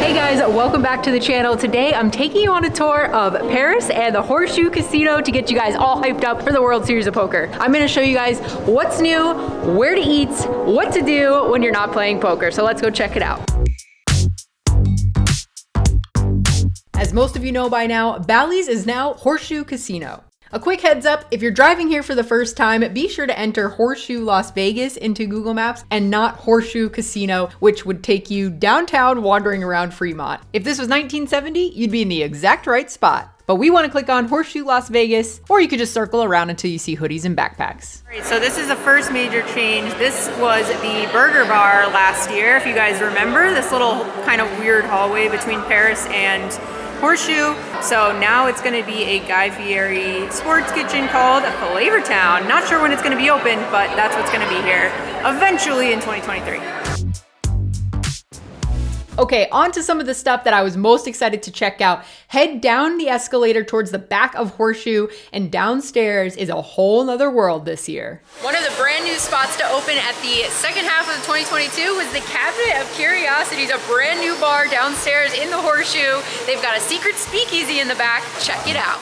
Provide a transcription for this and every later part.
Hey guys, welcome back to the channel. Today I'm taking you on a tour of Paris and the Horseshoe Casino to get you guys all hyped up for the World Series of Poker. I'm gonna show you guys what's new, where to eat, what to do when you're not playing poker. So let's go check it out. As most of you know by now, Bally's is now Horseshoe Casino. A quick heads up, if you're driving here for the first time, be sure to enter Horseshoe Las Vegas into Google Maps and not Horseshoe Casino, which would take you downtown wandering around Fremont. If this was 1970, you'd be in the exact right spot. But we want to click on Horseshoe Las Vegas, or you could just circle around until you see hoodies and backpacks. All right, so this is the first major change. This was the burger bar last year, if you guys remember, this little kind of weird hallway between Paris and Horseshoe. So now it's going to be a Guy Fieri sports kitchen called Flavortown. Not sure when it's going to be open, but that's what's going to be here eventually in 2023. Okay, on to some of the stuff that I was most excited to check out. Head down the escalator towards the back of Horseshoe, and downstairs is a whole nother world this year. One of the brand new spots to open at the second half of 2022 was the Cabinet of Curiosities, a brand new bar downstairs in the Horseshoe. They've got a secret speakeasy in the back. Check it out.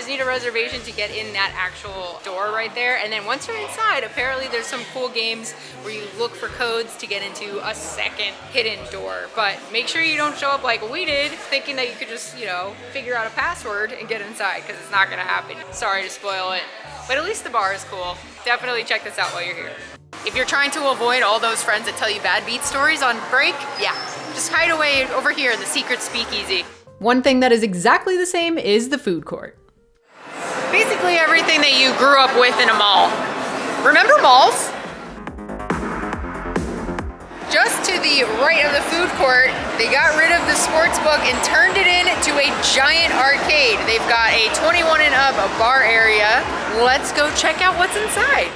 Need a reservation to get in that actual door right there, and then once you're inside, apparently there's some cool games where you look for codes to get into a second hidden door. But make sure you don't show up like we did, thinking that you could just, you know, figure out a password and get inside, because it's not gonna happen. Sorry to spoil it, but at least the bar is cool. Definitely check this out while you're here. If you're trying to avoid all those friends that tell you bad beat stories on break, yeah, just hide away over here in the secret speakeasy. One thing that is exactly the same is the food court. Basically everything that you grew up with in a mall. Remember malls? Just to the right of the food court, they got rid of the sports book and turned it into a giant arcade. They've got a 21 and up bar area. Let's go check out what's inside.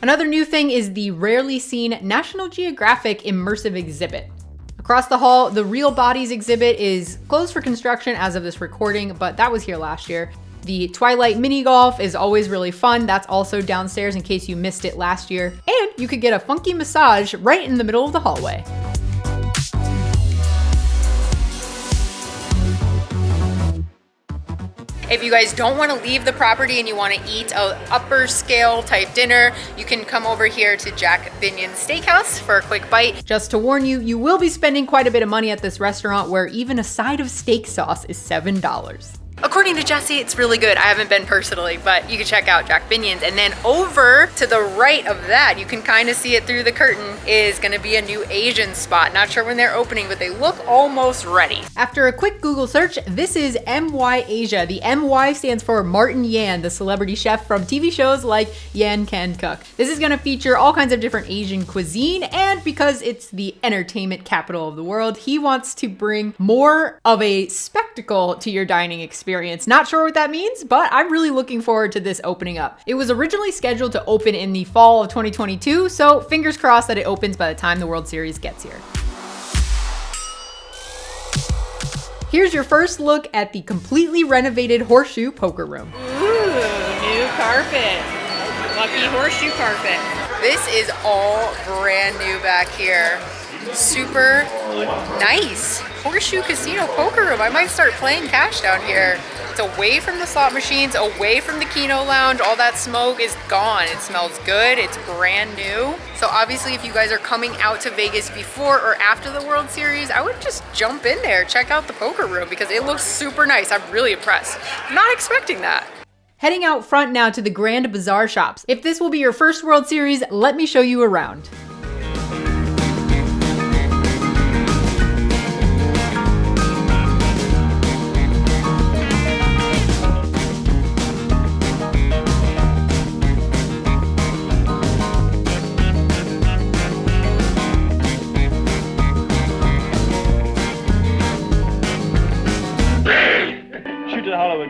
Another new thing is the rarely seen National Geographic Immersive Exhibit. Across the hall, the Real Bodies exhibit is closed for construction as of this recording, but that was here last year. The Twilight Mini Golf is always really fun. That's also downstairs in case you missed it last year. And you could get a funky massage right in the middle of the hallway. If you guys don't want to leave the property and you want to eat a upper scale type dinner, you can come over here to Jack Binion's Steakhouse for a quick bite. Just to warn you, you will be spending quite a bit of money at this restaurant where even a side of steak sauce is $7. According to Jesse, it's really good. I haven't been personally, but you can check out Jack Binion's. And then over to the right of that, you can kind of see it through the curtain, is gonna be a new Asian spot. Not sure when they're opening, but they look almost ready. After a quick Google search, this is MY Asia. The MY stands for Martin Yan, the celebrity chef from TV shows like Yan Can Cook. This is gonna feature all kinds of different Asian cuisine, and because it's the entertainment capital of the world, he wants to bring more of a spectacle to your dining experience. Not sure what that means, but I'm really looking forward to this opening up. It was originally scheduled to open in the fall of 2022, so fingers crossed that it opens by the time the World Series gets here. Here's your first look at the completely renovated Horseshoe Poker Room. Ooh, new carpet. Lucky Horseshoe carpet. This is all brand new back here. super nice. Horseshoe Casino Poker Room. I might start playing cash down here. It's away from the slot machines, away from the Keno Lounge. All that smoke is gone. It smells good. It's brand new. So obviously if you guys are coming out to Vegas before or after the World Series, I would just jump in there, check out the poker room because it looks super nice. I'm really impressed. Not expecting that. Heading out front now to the Grand Bazaar shops. If this will be your first World Series, let me show you around.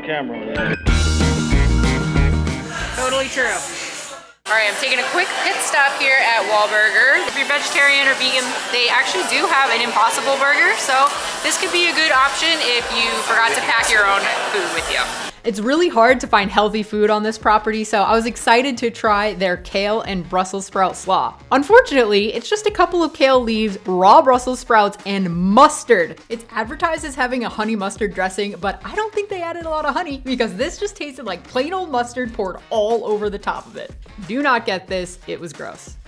Camera. Totally true. All right, I'm taking a quick pit stop here at Wahlburger. If you're vegetarian or vegan, they actually do have an Impossible Burger, so this could be a good option if you forgot to pack your own food with you. It's really hard to find healthy food on this property, so I was excited to try their kale and Brussels sprout slaw. Unfortunately, it's just a couple of kale leaves, raw Brussels sprouts, and mustard. It's advertised as having a honey mustard dressing, but I don't think they added a lot of honey because this just tasted like plain old mustard poured all over the top of it. Do not get this, it was gross.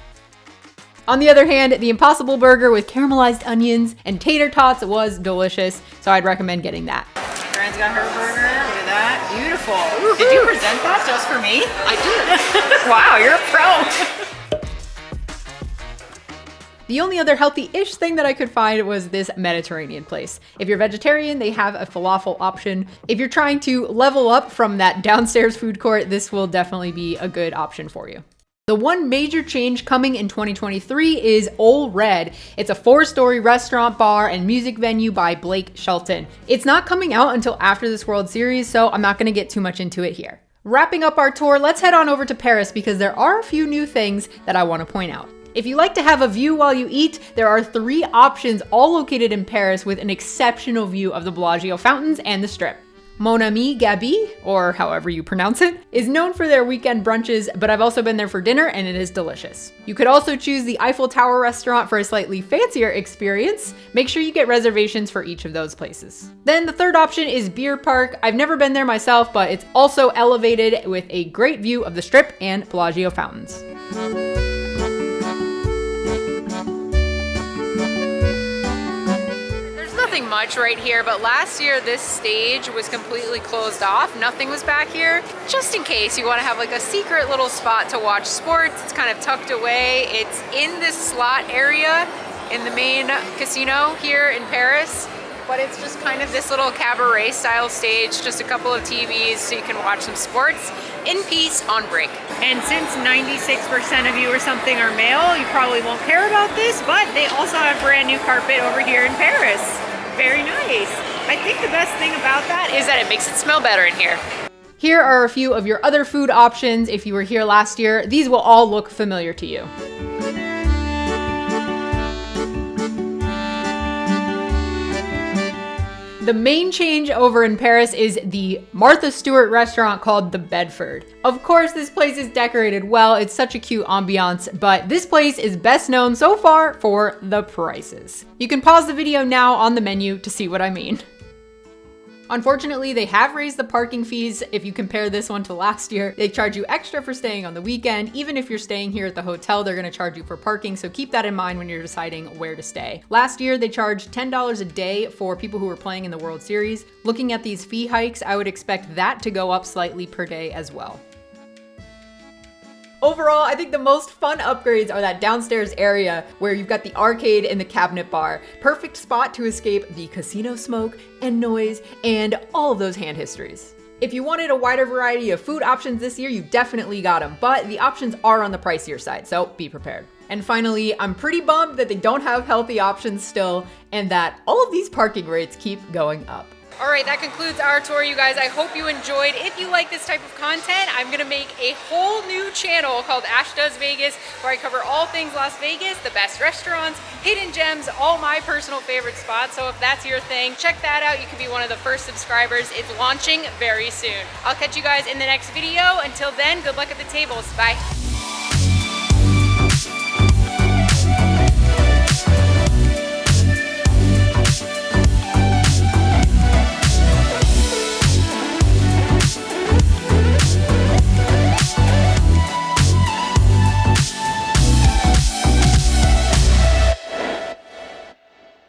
On the other hand, the Impossible Burger with caramelized onions and tater tots was delicious, so I'd recommend getting that. Karen's got her burger. Look at that. Beautiful. Did you present that just for me? I did. Wow, you're a pro. The only other healthy-ish thing that I could find was this Mediterranean place. If you're vegetarian, they have a falafel option. If you're trying to level up from that downstairs food court, this will definitely be a good option for you. The one major change coming in 2023 is Ole Red. It's a 4-story restaurant, bar, and music venue by Blake Shelton. It's not coming out until after this World Series, so I'm not gonna get too much into it here. Wrapping up our tour, let's head on over to Paris because there are a few new things that I wanna point out. If you like to have a view while you eat, there are 3 options all located in Paris with an exceptional view of the Bellagio fountains and the Strip. Mon Ami Gabi, or however you pronounce it, is known for their weekend brunches, but I've also been there for dinner and it is delicious. You could also choose the Eiffel Tower restaurant for a slightly fancier experience. Make sure you get reservations for each of those places. Then the third option is Beer Park. I've never been there myself, but it's also elevated with a great view of the Strip and Bellagio fountains. Nothing much right here, but last year this stage was completely closed off. Nothing was back here. Just in case you want to have like a secret little spot to watch sports, it's kind of tucked away. It's in this slot area in the main casino here in Paris, but it's just kind of this little cabaret style stage, just a couple of TVs so you can watch some sports in peace on break. And since 96% of you or something are male, you probably won't care about this, but they also have brand new carpet over here in Paris. Very nice. I think the best thing about that Is that it makes it smell better in here. Here are a few of your other food options. If you were here last year, these will all look familiar to you. The main change over in Paris is the Martha Stewart restaurant called the Bedford. Of course, this place is decorated well. It's such a cute ambiance, but this place is best known so far for the prices. You can pause the video now on the menu to see what I mean. Unfortunately, they have raised the parking fees. If you compare this one to last year, they charge you extra for staying on the weekend. Even if you're staying here at the hotel, they're gonna charge you for parking, so keep that in mind when you're deciding where to stay. Last year, they charged $10 a day for people who were playing in the World Series. Looking at these fee hikes, I would expect that to go up slightly per day as well. Overall, I think the most fun upgrades are that downstairs area where you've got the arcade and the cabinet bar. Perfect spot to escape the casino smoke and noise and all of those hand histories. If you wanted a wider variety of food options this year, you definitely got them, but the options are on the pricier side, so be prepared. And finally, I'm pretty bummed that they don't have healthy options still and that all of these parking rates keep going up. All right, that concludes our tour, you guys. I hope you enjoyed. If you like this type of content, I'm gonna make a whole new channel called Ash Does Vegas, where I cover all things Las Vegas, the best restaurants, hidden gems, all my personal favorite spots. So if that's your thing, check that out. You can be one of the first subscribers. It's launching very soon. I'll catch you guys in the next video. Until then, good luck at the tables. Bye.